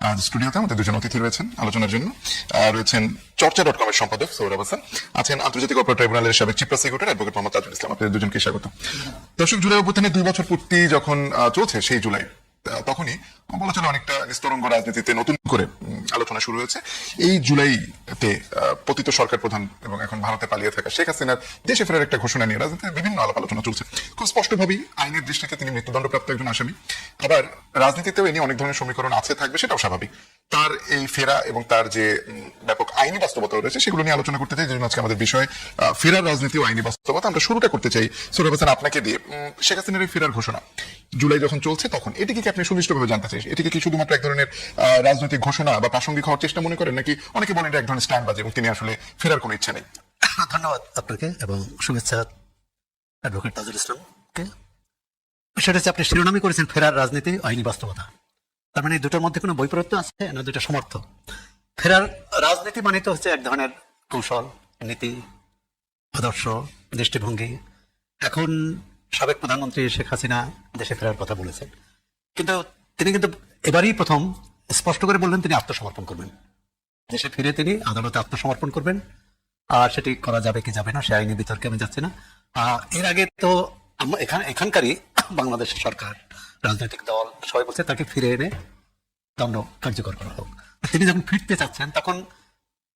আজ স্টুডিওতে আমাদের দুজন অতিথি রয়েছেন আলোচনার জন্য। রয়েছেন চর্চা.com এর সম্পাদক সৌরভ হাসান, আছেন আন্তর্জাতিক অপরাধ ট্রাইব্যুনালের সাবেক chief prosecutor advocate Mohammad Tajul Islam. আপনাদের দুজনকে স্বাগত। দর্শক, জুলাই অভ্যুত্থানের 2 বছর পূর্তি যখন চলছে, সেই জুলাই তখনই বলা চলে অনেকটা নিস্তরঙ্গ রাজনীতিতে নতুন করে আলোচনা শুরু হয়েছে। এই জুলাইতে পতিত সরকার প্রধান এবং এখন ভারতে পালিয়ে থাকা শেখ হাসিনার দেশে ফেরার একটা ঘোষণা নিয়ে রাজনীতিতে বিভিন্ন আলাপ আলোচনা চলছে। খুব স্পষ্টভাবেই আইনের দৃষ্টিতে তিনি মৃত্যুদণ্ডপ্রাপ্ত একজন আসামি। আবার রাজনীতিতেও এ নিয়ে অনেক ধরনের সমীকরণ আছে, থাকবে, সেটাও স্বাভাবিক। তার এই ফেরা এবং তার যে ব্যাপক আইনি বাস্তবতা রয়েছে সেগুলো নিয়ে আলোচনা করতে চাই। যেজন্য আজকে আমাদের বিষয় ফেরার রাজনীতি ও আইনি বাস্তবতা। আমরা শুরুটা করতে চাই সৌরভ হাসান আপনাকে দিয়ে। শেখ হাসিনার এই ফেরার ঘোষণা জুলাই যখন চলছে তখন এটিকে কি আপনি সুনিষ্ঠভাবে জানতে চাই, এটিকে কি শুধুমাত্র এক ধরনের রাজনৈতিক ঘোষণা বা প্রাসঙ্গিক হওয়ার চেষ্টা মনে করেন, নাকি অনেকে বলেন এটা এক ধরনের স্ট্যান্ড বাজে এবং তিনি আসলে ফেরার কোনো ইচ্ছা নেই? ধন্যবাদ আপনাকে এবং শুভেচ্ছা অ্যাডভোকেট তাজুল ইসলামকে। সেটা হচ্ছে আপনি শিরোনামই করেছেন ফেরার রাজনীতি আইনি বাস্তবতা। তার মানে দুটোর মধ্যে কোনো বৈপরীত্য আছে না, দুটো সমর্থ। ফেরার রাজনীতি মানে তো হচ্ছে এক ধরনের কৌশল, নীতি, আদর্শ, দৃষ্টিভঙ্গি। এখন সাবেক প্রধানমন্ত্রী শেখ হাসিনা দেশে ফেরার কথা বলেছেন, কিন্তু তিনি কিন্তু এবারই প্রথম স্পষ্ট করে বললেন তিনি আত্মসমর্পণ করবেন। দেশে ফিরে তিনি আদালতে আত্মসমর্পণ করবেন। আর সেটি করা যাবে কি যাবে না সে আইনি বিতর্কে আমি যাচ্ছি না। এর আগে তো এখানকারই বাংলাদেশের সরকার, রাজনৈতিক দল সবাই বলছে তাকে ফিরে এনে দণ্ড কার্যকর করা হোক। তিনি যখন ফিরতে চাচ্ছেন তখন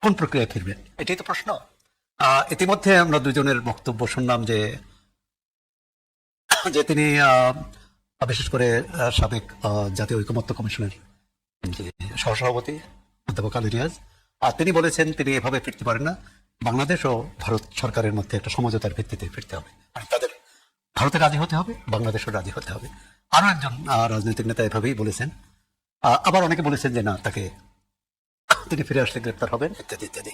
কোন প্রক্রিয়ায় ফিরবেন, এটাই তো প্রশ্ন। ইতিমধ্যে আমরা দুজনের বক্তব্য শুনলাম যে তিনি বিশেষ করে সাবেক জাতীয় ঐকমত্য কমিশনের যে সহসভাপতি অধ্যাপক আলী রিয়াজ, তিনি বলেছেন তিনি এভাবে ফিরতে পারেন না, বাংলাদেশ ও ভারত সরকারের মধ্যে একটা সমঝোতার ভিত্তিতে ফিরতে হবে। আর তাদের ভারতে রাজি হতে হবে, বাংলাদেশও রাজি হতে হবে। আরো একজন রাজনৈতিক নেতা এভাবেই বলেছেন। আবার অনেকে বলেছেন যে না, তাকে তিনি ফিরে আসলে গ্রেপ্তার হবেন ইত্যাদি ইত্যাদি।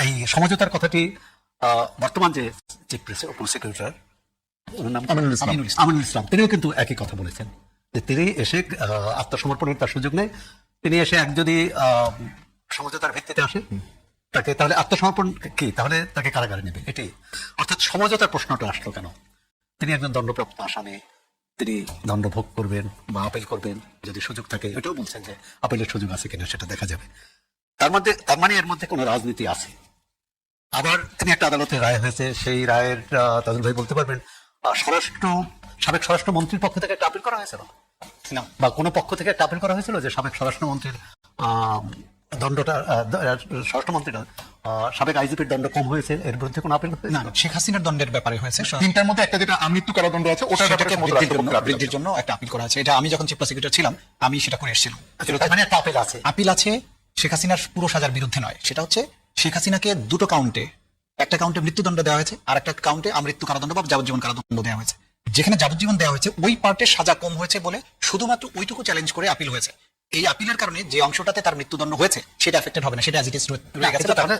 এই সমঝোতার কথাটি বর্তমান যে চিফ প্রসিকিউটর আমিনুল ইসলাম তিনিও কিন্তু একই কথা বলেছেন যে তিনি এসে আত্মসমর্পণের তার সুযোগ নেই। তিনি এসে যদি সমঝোতার ভিত্তিতে আসে তাকে, তাহলে আত্মসমর্পণ কি, তাহলে তাকে কারাগারে নেবে, এটাই। অর্থাৎ সমঝোতার প্রশ্নটা আসলো কেন? তিনি একজন দণ্ডপ্রাপ্ত আসামি, তিনি দণ্ড ভোগ করবেন বা আপিল করবেন যদি সুযোগ থাকে। এটাও বলছেন যে আপিলের সুযোগ আছে কিনা সেটা দেখা যাবে। তার মানে এর মধ্যে কোনো রাজনীতি আছে। আবার তিনি একটা আদালতে রায় হয়েছে, সেই রায়ের তাজুল ভাই বলতে পারবেন সাবেক স্বরাষ্ট্রমন্ত্রীর পক্ষ থেকে একটা আপিল করা হয়েছিল না, বা কোনো পক্ষ থেকে একটা আপিল করা হয়েছিল যে সাবেক স্বরাষ্ট্রমন্ত্রীর দণ্ডটা, স্বরাষ্ট্রমন্ত্রীর সাবেক আইজিপির দণ্ড কম হয়েছে, এর বিরুদ্ধে কোনো আপিল না? শেখ হাসিনার দণ্ডের ব্যাপারে হয়েছে। তিনটার মধ্যে একটা যেটা আমৃত্যু কারাদণ্ড আছে, ওটার ব্যাপারে বৃদ্ধির জন্য একটা আপিল করা আছে। এটা আমি যখন চিফ প্রসিকিউটর ছিলাম আমি সেটা করে এসেছিলাম। মানে একটা আপিল আছে, আপিল আছে শেখ হাসিনার পুরো সাজার বিরুদ্ধে নয়। সেটা হচ্ছে শেখ হাসিনাকে দুটো কাউন্টে, একটা কাউন্টে মৃত্যুদণ্ড দেওয়া হয়েছে আর একটা কাউন্টে আমৃত্যু কারাদণ্ড বা যাবজ্জীবন কারাদণ্ড দেওয়া হয়েছে। যেখানে যাবজ্জীবন দেওয়া হয়েছে ওই পার্টের সাজা কম হয়েছে বলে শুধুমাত্র ওইটুকু চ্যালেঞ্জ করে আপিল হয়েছে। এই আপিলের কারণে যে অংশটাতে তার মৃত্যুদণ্ড হয়েছে সেটা এফেক্টেড হবে না, সেটা অ্যাজ ইট ইজ রয়ে গেছে। তাহলে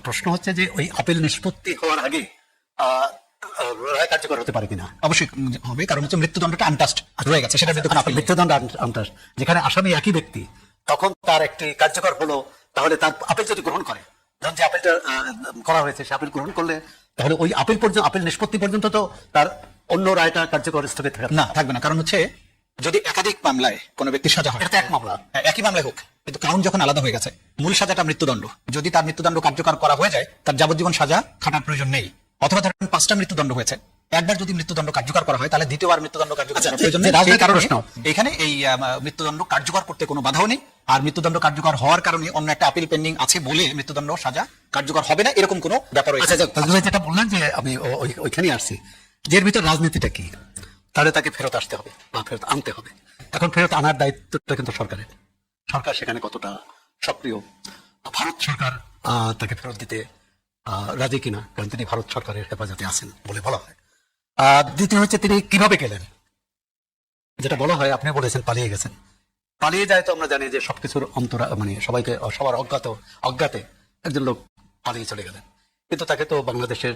প্রশ্ন হচ্ছে যে ওই আপিল নিষ্পত্তি হওয়ার আগে রায় কার্যকর হতে পারে কিনা? অবশ্যই হবে, কারণ হচ্ছে মৃত্যুদণ্ডটা আনটাস্ট রয়ে গেছে, সেটা মৃত্যুদণ্ড আনটাস্ট। যেখানে আসামি একই ব্যক্তি, তখন তার একটি কার্যকর হলো, তাহলে তার আপিল যদি গ্রহণ করে, যখন যে আপিলটা করা হয়েছে সে আপিল গ্রহণ করলে, তাহলে ওই আপিল নিষ্পত্তি পর্যন্ত তো তার অন্য রায়টা কার্যকর স্থগিত থাকবে না। কারণ হচ্ছে যদি একাধিক মামলায় কোনো ব্যক্তির সাজা হয়, এটা এক মামলা, একই মামলায় হোক, কিন্তু কাউন্ট যখন আলাদা হয়ে গেছে, মূল সাজাটা মৃত্যুদণ্ড, যদি তার মৃত্যুদণ্ড কার্যকর করা হয়ে যায় তার যাবজ্জীবন সাজা খাটার প্রয়োজন নেই। অথবা ধরেন 5টা মৃত্যুদণ্ড হয়েছে, একবার যদি মৃত্যুদণ্ড কার্যকর করা হয় তাহলে দ্বিতীয়বার মৃত্যুদণ্ড কার্যকর করার প্রয়োজন নেই। এখানে এই মৃত্যুদণ্ড কার্যকর করতে কোনো বাধাও নেই। আর মৃত্যুদণ্ড কার্যকর হওয়ার কারণে অন্য একটা আপিল পেন্ডিং আছে বলে মৃত্যুদণ্ড সাজা কার্যকর হবে না, এরকম কোনো ব্যাপার রয়েছে। যেটা বললেন যে আমি ওইখানে আসছি, যে এর ভিতর রাজনীতিটা কি, তাহলে তাকে ফেরত আসতে হবে বা ফেরত আনতে হবে। এখন ফেরত আনার দায়িত্বটা কিন্তু সরকারের। সরকার সেখানে কতটা সক্রিয়, ভারত সরকার তাকে ফেরত দিতে রাজি কিনা, কারণ তিনি ভারত সরকারের হেফাজতে আছেন বলে বলা হয়। দ্বিতীয় হচ্ছে তিনি কিভাবে গেলেন, যেটা বলা হয় আপনি বলেছেন পালিয়ে গেছেন। পালিয়ে যায় তো আমরা জানি যে সবকিছুর মানে সবার অজ্ঞাতে একজন লোক পালিয়ে চলে গেলেন, কিন্তু তাকে তো বাংলাদেশের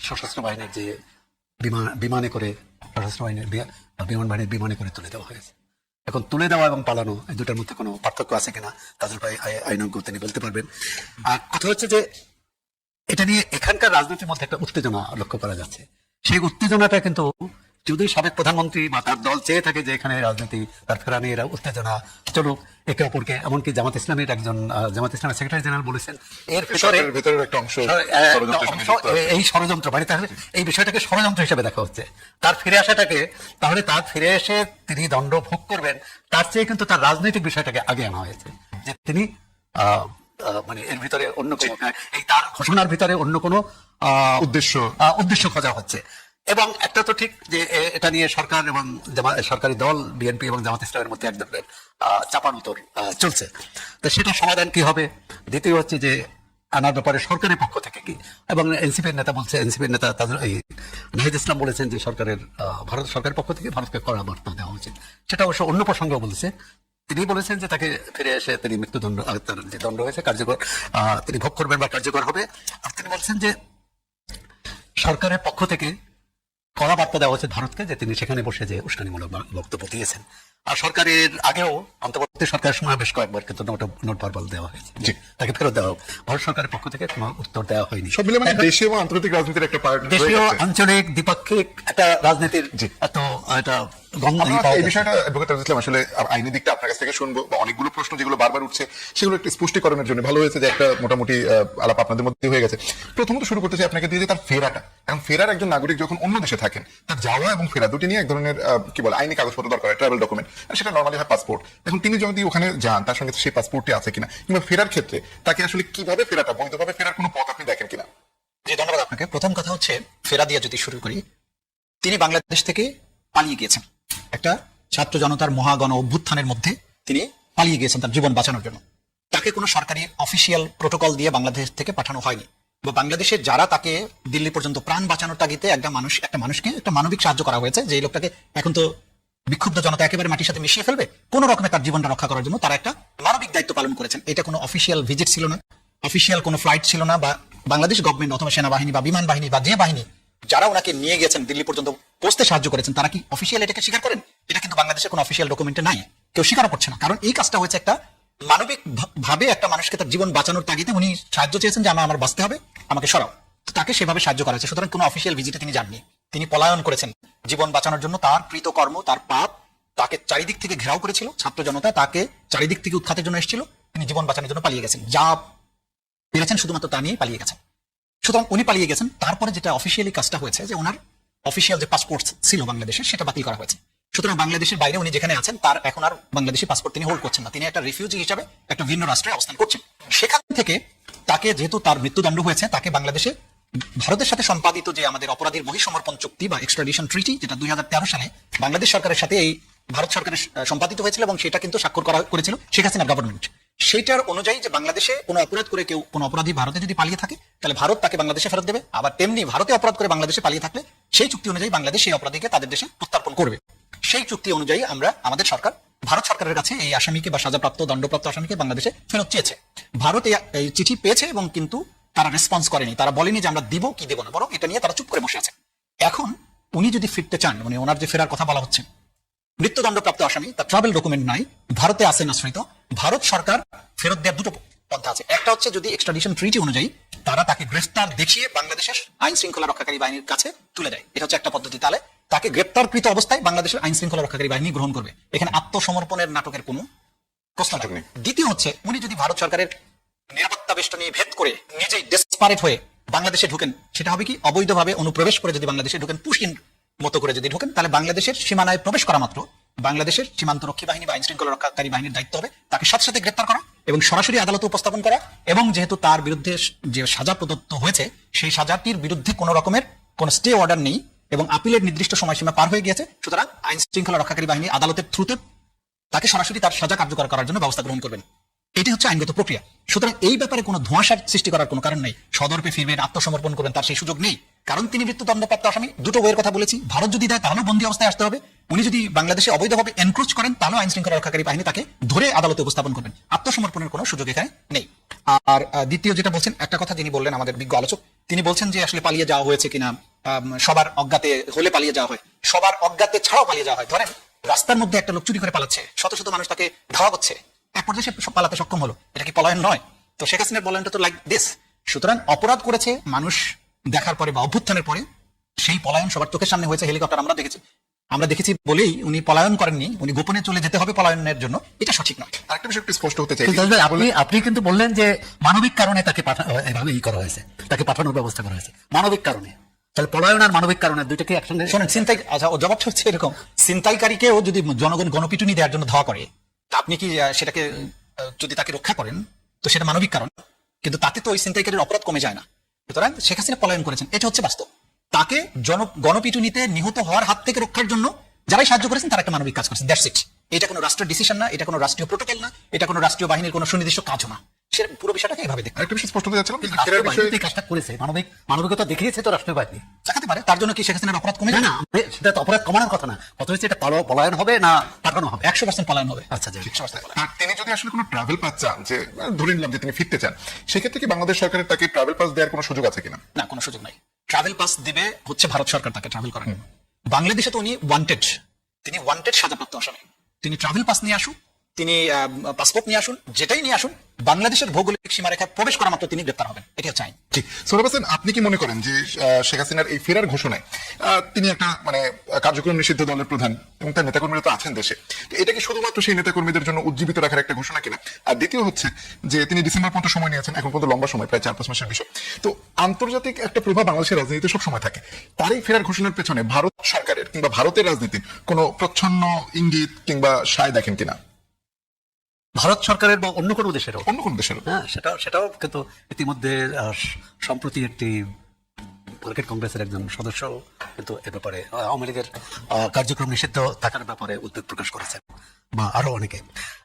সশস্ত্র বাহিনীর যে বিমানে করে, সশস্ত্র বাহিনীর বিমান বাহিনীর বিমানে করে তুলে দেওয়া হয়েছে। এখন তুলে দেওয়া এবং পালানো এই দুটার মধ্যে কোনো পার্থক্য আছে কিনা তাদের ভাই আইনজ্ঞ তিনি বলতে পারবেন। আর কথা হচ্ছে যে এটা নিয়ে এখানকার রাজনীতির মধ্যে একটা উত্তেজনা লক্ষ্য করা যাচ্ছে। সেই উত্তেজনাটা কিন্তু যদি সাবেক প্রধানমন্ত্রী বা তার দল চেয়ে থাকে যে এখানে রাজনীতি তার ফেরা নিয়ে এরা উত্তেজনা চলুক একে অপরকে, এমনকি জামাত ইসলামের একজন জামাত ইসলামের সেক্রেটারি জেনারেল বলেছেন এর ভেতরে সরকারের ভেতরের একটা অংশ ষড়যন্ত্রের সঙ্গে যুক্ত আছে। এই ষড়যন্ত্র মানে তাহলে এই বিষয়টাকে ষড়যন্ত্র হিসেবে দেখা হচ্ছে। তার ফিরে আসাটাকে, তাহলে তার ফিরে এসে তিনি দণ্ড ভোগ করবেন তার চেয়ে কিন্তু তার রাজনৈতিক বিষয়টাকে আগে আনা হয়েছে, যে তিনি মানে এর ভিতরে অন্য কোনো, এই তার ঘোষণার ভিতরে অন্য কোনো উদ্দেশ্য খোঁজা হচ্ছে। এবং একটা তো ঠিক যে এটা নিয়ে সরকার এবং সরকারি দল বিএনপি এবং জামাত ইসলামের মধ্যে এক ধরনের চাপানুতর চলছে। তো সেটা সমাধান কি হবে? দ্বিতীয় হচ্ছে যে আনার ব্যাপারে সরকারের পক্ষ থেকে কি, এবং এনসিপির নেতা বলছে, এনসিপির নেতা তাদের এই নাহিদ ইসলাম বলেছেন যে সরকারের ভারত সরকারের পক্ষ থেকে ভারতকে কড়া বার্তা দেওয়া উচিত। সেটা অবশ্য অন্য প্রসঙ্গেও বলেছে। তিনি বলেছেন যে তাকে ফিরে এসে তিনি মৃত্যুদণ্ড, তার যে দণ্ড হয়েছে কার্যকর তিনি ভোগ করবেন বা কার্যকর হবে। আর তিনি বলছেন যে সরকারের পক্ষ থেকে কড়া বার্তা দেওয়া হচ্ছে ভারতকে, যে তিনি সেখানে বসে যে উস্কানিমূলক বক্তব্য দিয়েছেন। আর সরকারের আগেও অন্তর্বর্তী সরকারের সময় বেশ কয়েকবার কিন্তু নোট ভার্বাল দেওয়া হয়েছে, তাকে ফেরত দেওয়া হোক। ভারত সরকারের পক্ষ থেকে কোনো উত্তর দেওয়া হয়নি। সব মিলে মানে দেশীয় এবং আন্তর্জাতিক রাজনীতির একটা পার্ট, দেশীয় আঞ্চলিক দ্বিপাক্ষিক একটা রাজনীতির এত এটা এই বিষয়টা অ্যাডভোকেট তাজুল ইসলাম আসলে আইনি দিকটা আপনার কাছ থেকে শুনবো, বা অনেকগুলো প্রশ্ন যেগুলো বারবার উঠছে সেগুলো একটু স্পষ্টীকরণের জন্য ভালো হয়েছে যে একটা মোটামুটি আলাপ আপনাদের মধ্যে হয়ে গেছে। প্রথমত শুরু করতে চাই আপনাকে দিয়ে যে তার ফেরাটা, এবং ফেরার একজন নাগরিক যখন অন্য দেশে থাকেন তার যাওয়া এবং ফেরা দুটি নিয়ে এক ধরনের কি বলে আইনি কাগজপত্র দরকার হয়, ট্রাভেল ডকুমেন্ট, আর সেটা নর্মালি হয় পাসপোর্ট। এখন তিনি যদি ওখানে যান তার সঙ্গে সেই পাসপোর্টটি আছে কিনা, কিংবা ফেরার ক্ষেত্রে তাকে আসলে কিভাবে ফেরাটা বৈধভাবে ফেরার কোনো পথ আপনি দেখেন কিনা? জি, ধন্যবাদ আপনাকে। প্রথম কথা হচ্ছে ফেরা দিয়ে যদি শুরু করি, তিনি বাংলাদেশ থেকে পালিয়ে গিয়েছেন। একটা ছাত্র জনতার মহাগণ অভ্যুত্থানের মধ্যে তিনি পালিয়ে গিয়েছেন তার জীবন বাঁচানোর জন্য। তাকে কোনো সরকারি অফিসিয়াল প্রোটোকল দিয়ে বাংলাদেশ থেকে পাঠানো হয়নি, বা বাংলাদেশের যারা তাকে দিল্লি পর্যন্ত প্রাণ বাঁচানোর তাগিদে একটা মানুষকে একটা মানবিক সাহায্য করা হয়েছে, যে এই লোকটাকে এখন তো বিক্ষুব্ধ জনতা একেবারে মাটির সাথে মিশিয়ে ফেলবে, কোন রকমের তার জীবনটা রক্ষা করার জন্য তারা একটা মানবিক দায়িত্ব পালন করেছেন। এটা কোনো অফিসিয়াল ভিজিট ছিল না, অফিসিয়াল কোনো ফ্লাইট ছিল না, বা বাংলাদেশ গভর্নমেন্ট অথবা সেনাবাহিনী বা বিমান বাহিনী বা যে বাহিনী যারা ওনাকে নিয়ে গেছেন দিল্লি পর্যন্ত পৌঁছতে সাহায্য করেছেন, তারা কি অফিসিয়াল এটাকে স্বীকার করেন? এটা কিন্তু বাংলাদেশের কোনো অফিসিয়াল ডকুমেন্টে নাই, কেউ স্বীকার করছে না। কারণ এই কাজটা হয়েছে একটা মানবিক ভাবে একটা মানুষকে তার জীবন বাঁচানোর তাগিদে উনি সাহায্য চেয়েছেন যে আমার বাঁচতে হবে, আমাকে সরাও, তো তাকে সেভাবে সাহায্য করা হয়েছে। সুতরাং কোনো অফিসিয়াল ভিজিটে তিনি যাননি, তিনি পলায়ন করেছেন জীবন বাঁচানোর জন্য। তার কৃতকর্ম, তার পাপ তাকে চারিদিক থেকে ঘেরাও করেছিল, ছাত্র জনতা তাকে চারিদিক থেকে উৎখাতের জন্য এসেছিল, তিনি জীবন বাঁচানোর জন্য পালিয়ে গেছেন, যা পেরেছেন শুধুমাত্র তা নিয়ে পালিয়ে গেছেন। সুতরাং উনি পালিয়ে গেছেন। তারপরে যেটা অফিসিয়ালি কাজটা হয়েছে যে ওনার অফিসিয়াল যে পাসপোর্ট ছিল বাংলাদেশের সেটা বাতিল করা হয়েছে। সুতরাং বাংলাদেশের বাইরে উনি যেখানে আছেন তার এখন আর বাংলাদেশি পাসপোর্ট তিনি হোল্ড করছেন না, তিনি একটা রিফিউজি হিসাবে একটা ভিন্ন রাষ্ট্রে অবস্থান করছেন। সেখান থেকে তাকে, যেহেতু তার মৃত্যুদণ্ড হয়েছে, তাকে বাংলাদেশে ভারতের সাথে সম্পাদিত যে আমাদের অপরাধীর বহিঃসমর্পণ চুক্তি বা এক্সট্রাডিশন ট্রিটি, যেটা 2013 সালে বাংলাদেশ সরকারের সাথে এই ভারত সরকারের সম্পাদিত হয়েছিল, এবং সেটা কিন্তু স্বাক্ষর করেছিল শেখ হাসিনা গভর্নমেন্ট। সেটার অনুযায়ী যে বাংলাদেশে কোনো অপরাধ করে কেউ কোনো অপরাধী ভারতে যদি পালিয়ে থাকে তাহলে ভারত তাকে বাংলাদেশে ফেরত দেবে, আবার তেমনি ভারতে অপরাধ করে বাংলাদেশে পালিয়ে থাকলে সেই চুক্তি অনুযায়ী বাংলাদেশ সেই অপরাধীকে তাদের দেশে প্রত্যার্পণ করবে। সেই চুক্তি অনুযায়ী আমাদের সরকার ভারত সরকারের কাছে এই আসামিকে বা সাজাপ্রাপ্ত দণ্ডপ্রাপ্ত আসামিকে বাংলাদেশে ফেরত চেয়েছে। ভারত এই চিঠি পেয়েছে এবং কিন্তু তারা রেসপন্স করেনি, তারা বলেনি যে আমরা দিব কি দেব না, বরং এটা নিয়ে তারা চুপ করে বসে আছে। এখন উনি যদি ফিরতে চান, মানে ওনার যে ফেরার কথা বলা হচ্ছে, মৃত্যুদণ্ডপ্রাপ্ত আসামি, তার ট্রাভেল ডকুমেন্ট নাই, ভারতে আছেন আশ্রিত, ভারত সরকার ফেরত দেওয়ার দুটো পন্থা আছে। একটা হচ্ছে যদি এক্সট্রাডিশন ট্রিটি অনুযায়ী তারা তাকে গ্রেফতার দেখিয়ে বাংলাদেশের আইন শৃঙ্খলা রক্ষাকারী বাহিনীর কাছে তুলে দেয়, এটা হচ্ছে একটা পদ্ধতি। তাহলে তাকে গ্রেফতারকৃত অবস্থায় বাংলাদেশের আইন শৃঙ্খলা রক্ষাকারী বাহিনী গ্রহণ করবে, এখানে আত্মসমর্পণের নাটকের কোনো প্রশ্ন নেই। দ্বিতীয় হচ্ছে উনি যদি ভারত সরকারের নিরাপত্তা বেষ্টনী ভেদ করে নিজেই ডেসপারেট হয়ে বাংলাদেশে ঢুকেন, সেটা হবে কি অবৈধভাবে অনুপ্রবেশ করে যদি বাংলাদেশে ঢুকেন, পুশকিন মতো করে যদি ঢুকেন, তাহলে বাংলাদেশের সীমানায় প্রবেশ করা মাত্র বাংলাদেশের সীমান্তরক্ষী বাহিনী বা আইন শৃঙ্খলা রক্ষাকারী বাহিনীর দায়িত্ব হবে তাকে সাথে সাথে গ্রেফতার করা এবং সরাসরি আদালতে উপস্থাপন করা। এবং যেহেতু তার বিরুদ্ধে যে সাজা প্রদত্ত হয়েছে সেই সাজাটির বিরুদ্ধে কোনো রকমের কোন স্টে অর্ডার নেই এবং আপিলের নির্দিষ্ট সময়সীমা পার হয়ে গিয়েছে, সুতরাং আইন শৃঙ্খলা রক্ষাকারী বাহিনী আদালতের থ্রুতে তাকে সরাসরি তার সাজা কার্যকর করার জন্য ব্যবস্থা গ্রহণ করবেন। এটি হচ্ছে আইনগত প্রক্রিয়া। সুতরাং এই ব্যাপারে কোনো ধোঁয়াশার সৃষ্টি করার কোনো কারণ নেই। সদর্পে ফিরবেন, আত্মসমর্পণ করবেন, তার সেই সুযোগ নেই, কারণ তিনি মৃত্যুদণ্ডপ্রাপ্ত আসামি। দুটো ওয়ের কথা বলেছি, ভারত যদি দেয় তাহলেও বন্দী অবস্থায় আসতে হবে, উনি যদি বাংলাদেশে অবৈধভাবে এনক্রোচ করেন তাহলেও আইন শৃঙ্খলা রক্ষাকারী বাহিনী তাকে ধরে আদালতে উপস্থাপন করবেন। আত্মসমর্পণের কোনো সুযোগ এখানে নেই। আর দ্বিতীয় যেটা বলছেন, একটা কথা যিনি বললেন আমাদের বিজ্ঞ আলোচক, তিনি বলছেন যে আসলে পালিয়ে যাওয়া হয়েছে কিনা, সবার অজ্ঞাতে হলে পালিয়ে যাওয়া হয়, সবার অজ্ঞাতে ছাড়াও পালিয়ে যাওয়া হয়। ধরেন রাস্তার মধ্যে একটা লোক চুরি করে পালাচ্ছে, শত শত মানুষ তাকে ধাওয়া করছে, এক পর্যায়ে সে পালাতে সক্ষম হলো, এটা কি পলায়ন নয়? তো শেখ হাসিনার পলায়নটা তো লাইক দিস। সুতরাং অপরাধ করেছে মানুষ দেখার পরে বা অভ্যুত্থানের পরে সেই পলায়ন সবার চোখের সামনে হয়েছে, হেলিকপ্টার আমরা দেখেছি, আমরা দেখেছি বলেই উনি পলায়ন করেননি, উনি গোপনে চলে যেতে হবে পলায়নের জন্য, এটা সঠিক নয়। আরেকটা বিষয় একটু স্পষ্ট হতে চাই। কিন্তু তাজুল ভাই, আপনি কিন্তু বললেন যে মানবিক কারণে তাকে এভাবে করা হয়েছে, তাকে পাঠানোর ব্যবস্থা করা হয়েছে মানবিক কারণে। তাহলে পলায়ন আর মানবিক কারণে দুইটাকে একসঙ্গে শোনেন, ছিনতাই, আচ্ছা ও জবাবটা হচ্ছে এরকম, ছিনতাইকারীকেও যদি জনগণ গণপিটুনি দেওয়ার জন্য ধাওয়া করে, তা আপনি কি সেটাকে যদি তাকে রক্ষা করেন তো সেটা মানবিক কারণ, কিন্তু তাতে তো ওই ছিনতাইকারীর অপরাধ কমে যায় না। সুতরাং শেখ হাসিনা পলায়ন করেছেন, এটা হচ্ছে বাস্তব। তাকে গণপিটুনিতে নিহত হওয়ার হাত থেকে রক্ষার জন্য যারাই সাহায্য করেছেন তারা একটা মানবিক কাজ করেছেন, দ্যাটস ইট। এটা কোনো রাষ্ট্রের ডিসিশন না, এটা কোনো রাষ্ট্রীয় প্রোটোকল না, এটা কোনো রাষ্ট্রীয় বাহিনীর কোনো সুনির্দিষ্ট কাজও না। সে পুরো বিষয়টাকে এভাবে দেখতে আরেকটা বিষয় স্পষ্ট হতে যাচ্ছিলাম, রাষ্ট্রীয় বাহিনীতে এই কাজটা করেছে, মানবিকতা দেখিয়েছে তো রাষ্ট্রীয় বাহিনী। চাকাতে পারে, তার জন্য কি শেখ হাসিনার অপরাধ কমে না যায় না, সেটা তো অপরাধ কমানোর কথা না, কত হচ্ছে এটা পলায়ন হবে না পাঠানো হবে। 100% পলায়ন হবে। আচ্ছা, যাই হোক। 100% পলায়ন। আর তিনি যদি আসলে কোনো ট্রাভেল পাস চান, যে ধরে নিলাম যে তিনি ফিরতে চান, সেক্ষেত্রে কি বাংলাদেশ সরকারের তাকে ট্রাভেল পাস দেওয়ার কোনো সুযোগ আছে কিনা? না, কোনো সুযোগ নাই। ট্রাভেল পাস দিবে হচ্ছে ভারত সরকার তাকে ট্রাভেল করার। বাংলাদেশে তো উনি ওয়ান্টেড, তিনি ওয়ান্টেড সাজাপ্রাপ্ত আসামি। তিনি ট্রাভেল পাস নিয়ে আসুন, তিনি পাসপোর্ট নিয়ে আসুন, যেটাই নিয়ে আসুন, বাংলাদেশের ভৌগোলিক সীমারেখায় প্রবেশ করা মাত্র তিনি গ্রেপ্তার হবেন, এটি হচ্ছে আইন। ঠিক। সোহরাব হোসেন, আপনি কি মনে করেন যে শেখ হাসিনার এই ফেরার ঘোষণায় তিনি একটা মানে কার্যক্রম নিষিদ্ধ দলের প্রধান এবং তার নেতাকর্মীরা তো আছেন দেশে, তো এটা কি শুধুমাত্র সেই নেতাকর্মীদের জন্য উজ্জীবিত রাখার একটা ঘোষণা কিনা? আর দ্বিতীয় হচ্ছে যে তিনি ডিসেম্বর পর্যন্ত সময় নিয়েছেন, এখন পর্যন্ত লম্বা সময়, প্রায় 4-5 মাসের বিষয়। তো আন্তর্জাতিক একটা প্রভাব বাংলাদেশের রাজনীতিতে সব সময় থাকে, তার এই ফেরার ঘোষণার পেছনে ভারত সরকারের কিংবা ভারতের রাজনীতির কোনো প্রচ্ছন্ন ইঙ্গিত কিংবা সায় দেখেন কিনা? ভারত সরকারের বা অন্য কোনো দেশেরও? অন্য কোন দেশের? হ্যাঁ, সেটাও কিন্তু ইতিমধ্যে সম্প্রতি একটি মার্কেট কংগ্রেসের একজন সদস্য কিন্তু এ ব্যাপারে আওয়ামী লীগের কার্যক্রম নিষিদ্ধ থাকার ব্যাপারে উদ্বেগ প্রকাশ করেছেন, বা আরো অনেকে।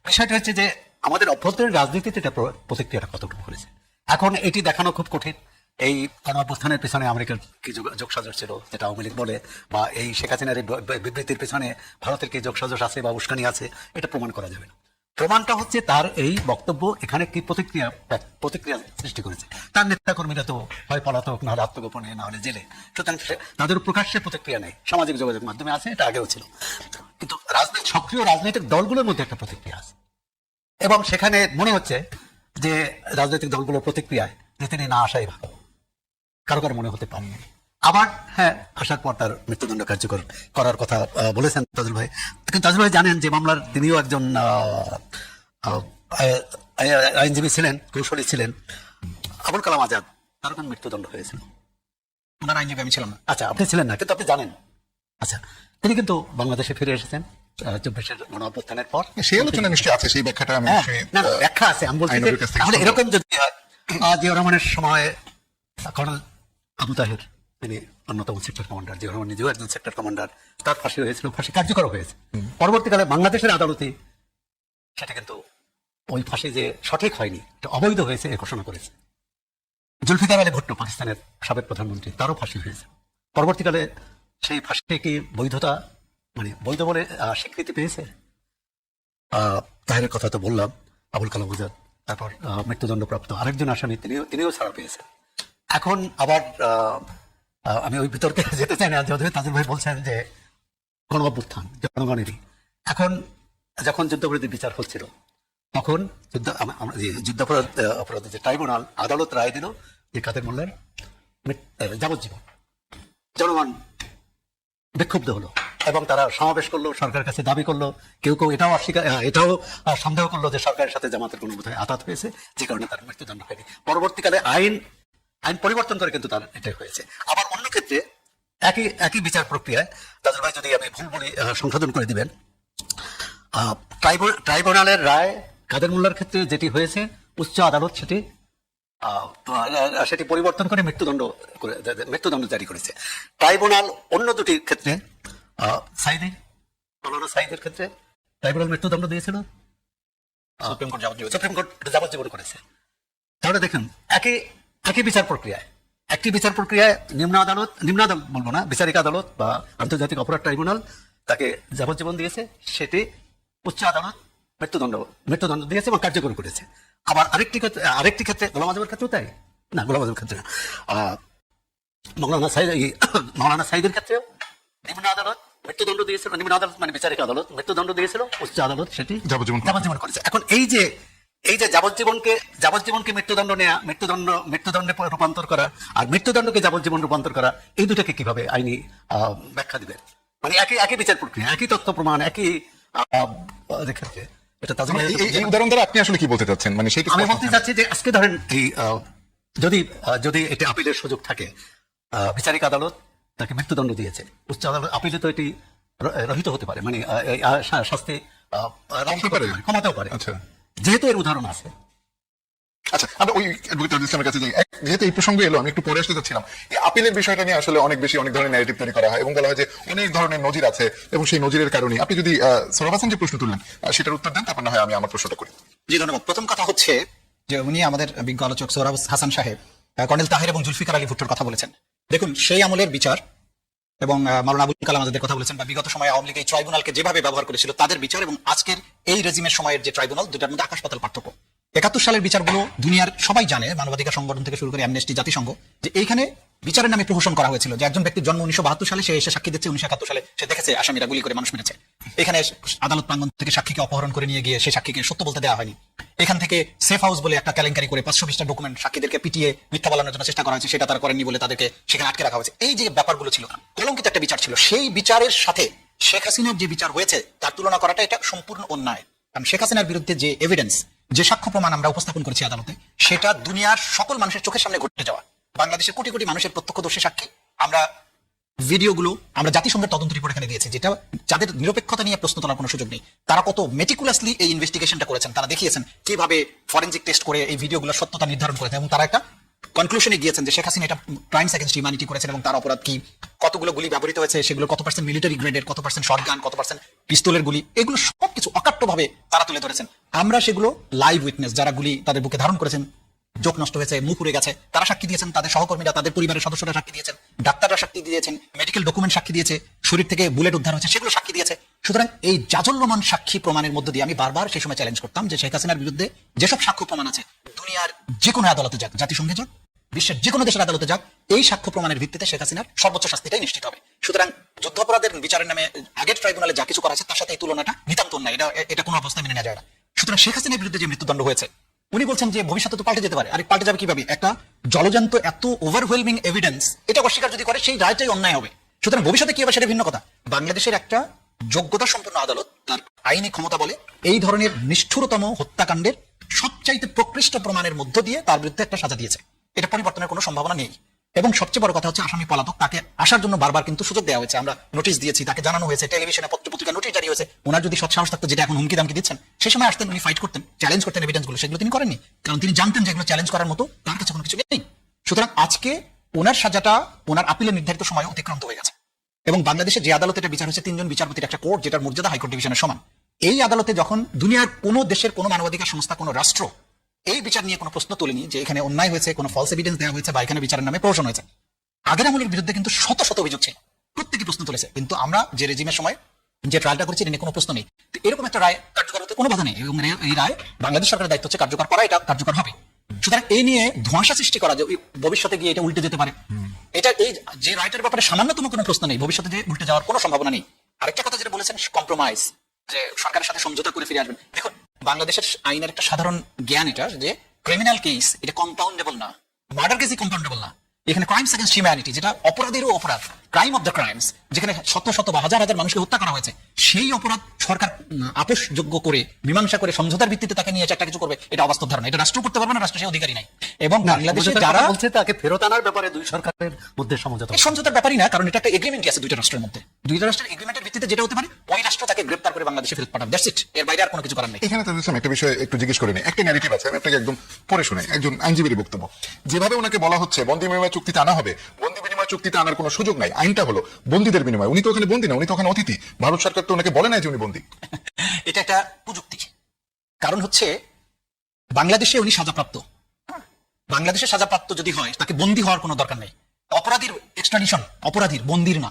বিষয়টা হচ্ছে যে আমাদের অভ্যন্তরীণ রাজনীতিতে এটা প্রতিক্রিয়াটা কতটুকু করেছে, এখন এটি দেখানো খুব কঠিন। এই গণঅভ্যুত্থানের পেছনে আমেরিকার কি যোগসাজশ ছিল যেটা আওয়ামী লীগ বলে, বা এই শেখ হাসিনার এই বিবৃতির পেছনে ভারতের কি যোগসাজশ আছে বা উস্কানি আছে, এটা প্রমাণ করা যাবে না। প্রমাণটা হচ্ছে তার এই বক্তব্য এখানে কি প্রতিক্রিয়া সৃষ্টি করেছে। তার নেতা কর্মীরা তো হয় পলাতক, না হলে আত্মগোপনে, না হলে জেলে, সুতরাং তাদের প্রকাশ্যে প্রতিক্রিয়া নেই, সামাজিক যোগাযোগ মাধ্যমে আছে, এটা আগেও ছিল। কিন্তু সক্রিয় রাজনৈতিক দলগুলোর মধ্যে একটা প্রতিক্রিয়া আছে, এবং সেখানে মনে হচ্ছে যে রাজনৈতিক দলগুলোর প্রতিক্রিয়ায় যে তিনি না আসাই ভালো, কারো কারো মনে হতে পারেনি। আবার হ্যাঁ, আসার পর তার মৃত্যুদণ্ড কার্যকর করার কথা বলেছেন তাজুল ভাই। কিন্তু তাজুল ভাই জানেন যে মামলার তিনিও একজন আইনজীবী ছিলেন, কৌশলী ছিলেন। আবুল কালাম আজাদ, তার ওখানে মৃত্যুদণ্ড হয়েছিল। ওনার আইনজীবী আমি ছিলাম না। আচ্ছা, আপনি ছিলেন না, কিন্তু আপনি জানেন। আচ্ছা, তিনি কিন্তু বাংলাদেশে ফিরে এসেছেন 24-এর গণঅভ্যুত্থানের পর। সেই আলোচনা নিশ্চয়ই আছে, সেই ব্যাখ্যাটা আমি হ্যাঁ, নিশ্চয়ই, না, ব্যাখ্যা আছে। আমি বলছি আইনজীবীর কাছ থেকে তাহলে শুনবো। এরকম যদি হয়, জিয়াউর রহমানের সময় কর্নেল আবু তাহের, তিনি অন্যতম সেক্টর কমান্ডার, জিয়াউর রহমান নিজেও একজন সেক্টর কমান্ডার, তার ফাঁসি হয়েছিল, ফাঁসি কার্যকর হয়েছে। পরবর্তীকালে বাংলাদেশের আদালতে সেটা কিন্তু ওই ফাঁসি যে সঠিক হয়নি, এটা অবৈধ হয়েছে এ ঘোষণা করেছে। জুলফিকার আলী ভুট্টো, পাকিস্তানের সাবেক প্রধানমন্ত্রী, তারও ফাঁসি হয়েছে। পরবর্তীকালে সেই ফাঁসি কি বৈধতা, মানে বৈধ বলে স্বীকৃতি পেয়েছে? তাহেরের কথা তো বললাম, আবুল কালাম আজাদ, তারপর মৃত্যুদণ্ডপ্রাপ্ত আরেকজন আসামি, তিনিও ছাড়া পেয়েছেন। এখন আবার আমি ওই বিতর্কে যেতে চাই না, যদিও তাজুল ভাই বলছেন যে গণঅভ্যুত্থান জনগণেরই। এখন যখন যুদ্ধাপরাধীর বিচার হচ্ছিল, তখন যুদ্ধাপরাধ যে ট্রাইব্যুনাল, আদালত রায় দিল যে কাদের মোল্লার যাবজ্জীবন। জনগণ বিক্ষুব্ধ হলো এবং তারা সমাবেশ করলো, সরকারের কাছে দাবি করলো। কেউ কেউ এটাও সন্দেহ করলো যে সরকারের সাথে জামাতের কোনো বোধহয় আঘাত হয়েছে, যে কারণে তার মৃত্যুদণ্ড হয়নি। পরবর্তীকালে আইন পরিবর্তন করে কিন্তু তার এটাই হয়েছে। আবার অন্য ক্ষেত্রে একই বিচার প্রক্রিয়ায়, তাদের ভাই যদি আমি ভুল বলি সংশোধন করে দিবেন, ট্রাইব্যুনালের রায় কাদের মোল্লার ক্ষেত্রে যেটি হয়েছে, উচ্চ আদালত সেটি পরিবর্তন করে মৃত্যুদণ্ড জারি করেছে। ট্রাইব্যুনাল অন্য দুটি ক্ষেত্রে, সাইদের ক্ষেত্রে ট্রাইব্যুনাল মৃত্যুদণ্ড দিয়েছিল, সুপ্রিম কোর্ট যাবজ্জীবন করেছে। তাহলে দেখুন, একই বিচার প্রক্রিয়ায়, একটি বিচার প্রক্রিয়ায় নিম্ন আদালত বলবো না, বিচারিক আদালত বা আন্তর্জাতিক অপরাধ ট্রাইব্যুনাল তাকে যাবজ্জীবন দিয়েছে, সেটি উচ্চ আদালত মৃত্যুদণ্ড দিয়েছে এবং কার্যকর করেছে। আবার আরেকটি ক্ষেত্রে, গোলাম আজমের ক্ষেত্রেও তাই, না গোলাম আজমের ক্ষেত্রে মৌলানা সাইদের ক্ষেত্রেও নিম্ন আদালত মৃত্যুদণ্ড দিয়েছিল, নিম্ন আদালত মানে বিচারিক আদালত মৃত্যুদণ্ড দিয়েছিল, উচ্চ আদালত সেটি যাবজ্জীবন করেছে। এখন এই যে যাবজ্জীবনকে মৃত্যুদণ্ড নেওয়া, মৃত্যুদণ্ডে রূপান্তর করা, আর মৃত্যুদণ্ডকে যাবজ্জীবন রূপান্তর করা, এই দুটাকে কিভাবে আইনি ব্যাখ্যা দিবেন? মানে একই একই বিচার প্রক্রিয়া, একই তথ্য প্রমাণ, একই ক্ষেত্রে এটা তাজুল ভাই এই উদাহরণ দ্বারা আপনি আসলে কি বলতে চাচ্ছেন, মানে সেইটা আমি স্পষ্ট বলতে হচ্ছে না। চাচ্ছি যে আজকে ধরেন এই যদি এটি আপিলের সুযোগ থাকে, বিচারিক আদালত তাকে মৃত্যুদণ্ড দিয়েছে, উচ্চ আদালত আপিলে তো এটি রহিত হতে পারে, মানে শাস্তি ক্ষমাতেও পারে। আচ্ছা যেহেতু এর উদাহরণ আছে, আচ্ছা, আমরা ওই অ্যাডভোকেট তাজুল ইসলামের কাছে যাই। যেহেতু এই প্রসঙ্গে এলো, আমি একটু পরে আসতে চাচ্ছিলাম। এই আপিলের বিষয়টা নিয়ে আসলে অনেক ধরনের ন্যারেটিভ তৈরি করা হয় এবং বলা হয় যে অনেক ধরনের নজির আছে, এবং সেই নজিরের কারণে আপনি যদি সোহরাব হাসান যে প্রশ্ন তুললেন সেটার উত্তর দেন, তারপর না হয় আমি আমার প্রশ্নটা করি। জি ধন্যবাদ। প্রথম কথা হচ্ছে যে উনি আমাদের বিজ্ঞ আলোচক সোহরাব হাসান সাহেব কর্নেল তাহের এবং জুলফিকার আলী ভুট্টোর কথা বলেছেন। দেখুন, সেই আমলের বিচার এবং মাওলানা আবুল কালাম আজাদের কথা বলেছেন, বা বিগত সময়ে আওয়ামী লীগ এই ট্রাইব্যুনালকে যেভাবে ব্যবহার করেছিল তাদের বিচার এবং আজকের এই রেজিমের সময়ের যে ট্রাইব্যুনাল, দুটার মধ্যে আকাশ পাতাল পার্থক্য। 71 সালের বিচারগুলো দুনিয়ার সবাই জানে, মানবাধিকার সংগঠন থেকে শুরু করে অ্যামনেস্টি, জাতিসংঘ, যে এইখানে বিচারের নামে প্রহসন করা হয়েছিল যে একজন ব্যক্তির জন্ম 1972 সালে, সে এসে সাক্ষী দিচ্ছে 1971 সালে সে দেখেছে আসামিরা গুলি করে মানুষ মেরেছে। এখানে আদালত প্রাঙ্গণ থেকে সাক্ষীকে অপহরণ করে নিয়ে গিয়ে সেই সাক্ষীকে সত্য বলতে দেওয়া হয়নি। এখান থেকে সেফ হাউস বলে একটা কেলেঙ্কারি করে 520টা ডকুমেন্ট সাক্ষীদেরকে পিটিয়ে মিথ্যা বলানোর জন্য চেষ্টা করা হয়েছে, সেটা তারা করেননি বলে তাদেরকে সেখানে আটকে রাখা হয়েছে। এই যে ব্যাপারগুলো ছিল, কলঙ্কিত একটা বিচার ছিল। সেই বিচারের সাথে শেখ হাসিনার যে বিচার হয়েছে তার তুলনা করাটা এটা সম্পূর্ণ অন্যায়। কারণ শেখ হাসিনার বিরুদ্ধে যে এভিডেন্স, যে সাক্ষ্য প্রমাণ আমরা উপস্থাপন করেছি আদালতে, সেটা দুনিয়ার সকল মানুষের চোখের সামনে ঘটে যাওয়া, বাংলাদেশের কোটি কোটি মানুষের প্রত্যক্ষদর্শী সাক্ষী। আমরা ভিডিওগুলো আমরা জাতিসংঘের তদন্ত রিপোর্ট এখানে দিয়েছি, যেটা যাদের নিরপেক্ষতা নিয়ে প্রশ্ন তোলার কোনো সুযোগ নেই, তারা কত মেটিকুলাসলি এই ইনভেস্টিগেশনটা করেছেন, তারা দেখিয়েছেন কিভাবে ফরেনজিক টেস্ট করে এই ভিডিওগুলোর সত্যতা নির্ধারণ করেছেন, এবং তারা একটা কনক্লুশনে গিয়েছেন যে শেখ হাসিনা এটা ক্রাইমস এগেইনস্ট হিউম্যানিটি করেছেন এবং তার অপরাধ কি, কতগুলো গুলি ব্যবহৃত হয়েছে, সেগুলো কত পার্সেন্ট মিলিটারি গ্রেডের, কত পার্সেন্ট শটগান, কত পার্সেন্ট পিস্তলের গুলি, এগুলো সবকিছু অকাট্যভাবে তারা তুলে ধরেছেন। আমরা সেগুলো লাইভ উইটনেস, যারা গুলি তাদের বুকে ধারণ করেছেন, চোখ নষ্ট হয়েছে, মুখ উড়ে গেছে, তারা সাক্ষী দিয়েছেন, তাদের সহকর্মীরা, তাদের পরিবারের সদস্যরা সাক্ষী দিয়েছেন, ডাক্তাররা সাক্ষী দিয়েছেন, মেডিকেল ডকুমেন্ট সাক্ষী দিয়েছে, শরীর থেকে বুলেট উদ্ধার হয়েছে সেগুলো সাক্ষী দিয়েছে। সুতরাং এই জাজল্যমান সাক্ষী প্রমাণের মধ্য দিয়ে আমি বারবার সেই সময় চ্যালেঞ্জ করতাম যে শেখ হাসিনার বিরুদ্ধে যেসব সাক্ষ্য প্রমাণ আছে, দুনিয়ার যে কোনো আদালতে যাক, জাতিসংঘে যাক, বিশ্বের যে কোনো দেশের আদালতে যাক, এই সাক্ষ্য প্রমাণের ভিত্তিতে শেখ হাসিনার সর্বোচ্চ শাস্তিটাই নিশ্চিত হবে। সুতরাং যুদ্ধাপরাধের বিচারের নামে আগের ট্রাইব্যুনালে যা কিছু করা আছে তার সাথে এই তুলনাটা নিতান্ত অন্যায়, এটা কোনো অবস্থায় মেনে নেওয়া যায় না। সুতরাং শেখ হাসিনার বিরুদ্ধে যে মৃত্যুদণ্ড হয়েছে, উনি বলছেন যে ভবিষ্যতে তো পাল্টে যেতে পারে। আরে পাল্টে যাবে কিভাবে? একটা জলজান্ত এত ওভারওয়েলমিং এভিডেন্স, এটা অস্বীকার যদি করে সেই রায়টাই অন্যায় হবে। সুতরাং ভবিষ্যতে কি হবে সেটা ভিন্ন কথা। বাংলাদেশের একটা যোগ্যতা সম্পন্ন আদালত তার আইনি ক্ষমতা বলে এই ধরনের নিষ্ঠুরতম হত্যাকাণ্ডের সবচাইতে প্রকৃষ্ট প্রমাণের মধ্য দিয়ে তার বিরুদ্ধে একটা সাজা দিয়েছে, এটা পরিবর্তনের কোনো সম্ভাবনা নেই। এবং সবচেয়ে বড় কথা হচ্ছে আসামি পলাতক, তাকে আসার জন্য বারবার কিন্তু সুযোগ দেওয়া হয়েছে, আমরা নোটিশ দিয়েছি, তাকে জানানো হয়েছে, টেলিভিশনে পত্রিকা নোটিশ জারি হয়েছে। ওনার যদি সৎসাহস থাকতো, যেটা এখন হুমকি দামকি দিচ্ছেন, সেই সময় আসতেন, উনি ফাইট করতেন, চ্যালেঞ্জ করতেন এভিডেন্স গুলো, সেগুলো তিনি করেননি, কারণ তিনি জানতেন যে এগুলো চ্যালেঞ্জ করার মতো তার কাছে কোনো কিছু নেই। সুতরাং আজকে ওনার সাজাটা ওনার আপিলের নির্ধারিত সময় অতিক্রান্ত হয়ে গেছে। এবং বাংলাদেশে যে আদালতে এটা বিচার হচ্ছে 3 জন বিচারপতির একটা কোর্ট, যেটার মর্যাদা হাইকোর্ট ডিভিশনের সমান, এই আদালতে যখন দুনিয়ার কোনো দেশের কোনো মানবাধিকার সংস্থা, কোনো রাষ্ট্র এই বিচার নিয়ে কোনো প্রশ্ন তোলেনি যে এখানে অন্যায় হয়েছে, কোনো ফলস এভিডেন্স দেওয়া হয়েছে বা এখানে বিচারের নামে প্রহসন হয়েছে। আগের আমলের বিরুদ্ধে কিন্তু শত শত অভিযোগ ছিল, প্রত্যেকে প্রশ্ন তুলেছে, কিন্তু আমরা যে রেজিমের সময় যে ট্রায়ালটা করেছি এটা নিয়ে কোনো প্রশ্ন নেই। তো এরকম একটা রায় কার্যকর হতে কোনো বাধা নেই, এবং এই রায় বাংলাদেশ সরকারের দায়িত্ব হচ্ছে কার্যকর করা, এটা কার্যকর হবে। সুতরাং এই নিয়ে ধোঁয়াশা সৃষ্টি করা যে ভবিষ্যতে গিয়ে এটা উল্টে যেতে পারে, এটা এই যে রায়টার ব্যাপারে সামান্যতম কোনো প্রশ্ন নেই, ভবিষ্যতে যে উল্টে যাওয়ার কোনো সম্ভাবনা নেই। আরেকটা কথা যেটা বলেছেন, কম্প্রোমাইজ, যে সরকারের সাথে সমঝোতা করে ফিরে আসবেন। দেখুন, বাংলাদেশের আইনের একটা সাধারণ জ্ঞান এটা, যে ক্রিমিনাল কেস এটা কম্পাউন্ডেবল না, মার্ডার কেসই কম্পাউন্ডেবল না। এখানে ক্রাইমস এগেইনস্ট হিউম্যানিটি, যেটা অপরাধেরও অপরাধ, ক্রাইম অফ দ্য ক্রাইমস, যেখানে শত শত বা হাজার হাজার মানুষকে হত্যা করা হয়েছে, সেই অপরাধ সরকার আপোষযোগ্য করে, মীমাংসা করে, সমঝোতার ভিত্তিতে তাকে নিয়ে একটা কিছু করবে, এটা অবাস্তব ধারণা। এটা রাষ্ট্র করতে পারবে না, রাষ্ট্র সেই অধিকারী নাই। এবং বাংলাদেশে যারা বলছে তাকে ফেরত আনার ব্যাপারে দুই সরকারের মধ্যে সমঝোতা, এই সমঝোতার ব্যাপারই না, কারণ এটা একটা এগ্রিমেন্ট আছে দুইটা রাষ্ট্রের মধ্যে, দুইটা রাষ্ট্রের এগ্রিমেন্টের ভিত্তিতে যেটা হতে পারে, ওই রাষ্ট্র তাকে গ্রেফতার করে বাংলাদেশে ফেরত পাঠাবে, দ্যাটস ইট, এর বাইরে আর কোনো কিছু করার নেই। এখানে তাদের সামনে একটা বিষয় একটু জিজ্ঞেস করে নিই। একটা ন্যারেটিভ আছে, আমি আপনাকে একদম পড়ে শুনে, একজন আইনজীবীর বক্তব্য। যেভাবে ওনাকে বলা হচ্ছে বন্দি বিনিময় চুক্তিতে আনা হবে, বন্দি বিনিময় চুক্তিতে আনার কোনো সুযোগ নাই, আইনটা হলো বন্দীদের বিনিময়। উনি তো ওখানে বন্দী না, উনি তো ওখানে অতিথি। ভারত সরকার তো ওনাকে বলে নাই যে উনি বন্দী। এটা একটা প্রযুক্তি। কারণ হচ্ছে বাংলাদেশে উনি সাজাপ্রাপ্ত, বাংলাদেশে সাজাপ্রাপ্ত যদি হয় তাকে বন্দী হওয়ার কোনো দরকার নেই। অপরাধীর এক্সট্রাডিশন, অপরাধীর বন্দির না।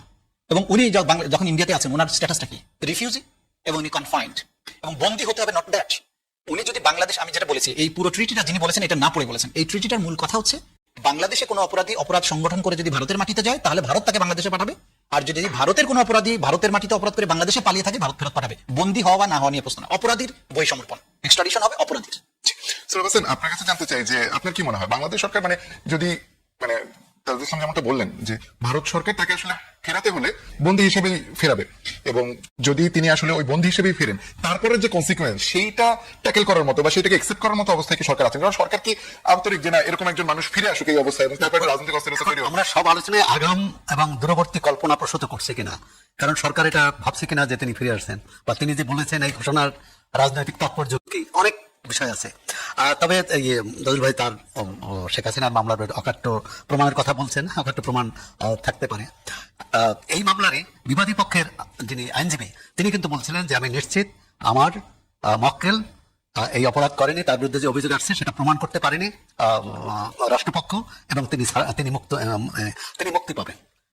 এবং উনি যখন ইন্ডিয়াতে আছেন, ওনার স্ট্যাটাসটা কি? রিফিউজি, এবং উনি কনফাইন্ড, এবং বন্দী হতে হবে, নট দ্যাট। উনি যদি বাংলাদেশ, আমি যেটা বলেছি, এই পুরো ট্রিটিটা যিনি বলেছেন এটা না পড়ে বলেছেন। এই ট্রিটিটার মূল কথা হচ্ছে বাংলাদেশে কোনো অপরাধী অপরাধ সংগঠন করে যদি ভারতের মাটিতে যায়, তাহলে ভারত তাকে বাংলাদেশে পাঠাবে, আর যদি ভারতের কোনো অপরাধী ভারতের মাটিতে অপরাধ করে বাংলাদেশে পালিয়ে থাকে, ভারত ফেরত পাঠাবে। বন্দী হওয়া বা না হওয়া নিয়ে প্রশ্ন না, অপরাধীর বই সমর্পণ, এক্সট্রাডিশন হবে অপরাধীর। সোহরাব হোসেন, আপনার কাছে জানতে চাই যে আপনার কি মনে হয় বাংলাদেশ সরকার, মানে যদি মানে তাজুল ইসলাম যেমনটা বললেন যে ভারত সরকার তাকে আসলে ফেরাতে হলে বন্দী হিসেবেই ফেরাবে, এবং যদি তিনি আসলে ওই বন্দী হিসেবেই ফেরেন তারপরে যে কনসিকুয়েন্স সেইটা ট্যাকেল করার মতো বা সেটাকে একসেপ্ট করার মতো অবস্থায় কি সরকার আছেন? কারণ সরকার কি আন্তরিক যে না এরকম একজন মানুষ ফিরে আসুক এই অবস্থায় এবং তারপরে রাজনৈতিক অস্থিরতা তৈরি হবে? আমরা সব আলোচনায় আগাম এবং দূরবর্তী কল্পনা প্রসূত করছে কিনা, কারণ সরকার এটা ভাবছে কিনা যে তিনি ফিরে আসছেন, বা তিনি যে বলেছেন এই ঘোষণার রাজনৈতিক তাৎপর্য কি, অনেক বিষয় আছে। তবে দাদুল ভাই তার শেখ হাসিনার মামলার অকাট্য প্রমাণের কথা বলছেন, অকাট্য প্রমাণ থাকতে পারে। এই মামলারই বিবাদী পক্ষের যিনি আইনজীবী তিনি কিন্তু বলছিলেন যে আমি নিশ্চিত আমার মক্কেল এই অপরাধ করেনি, তার বিরুদ্ধে যে অভিযোগ আসছে সেটা প্রমাণ করতে পারেনি রাষ্ট্রপক্ষ, এবং তিনি মুক্তি পাবেন।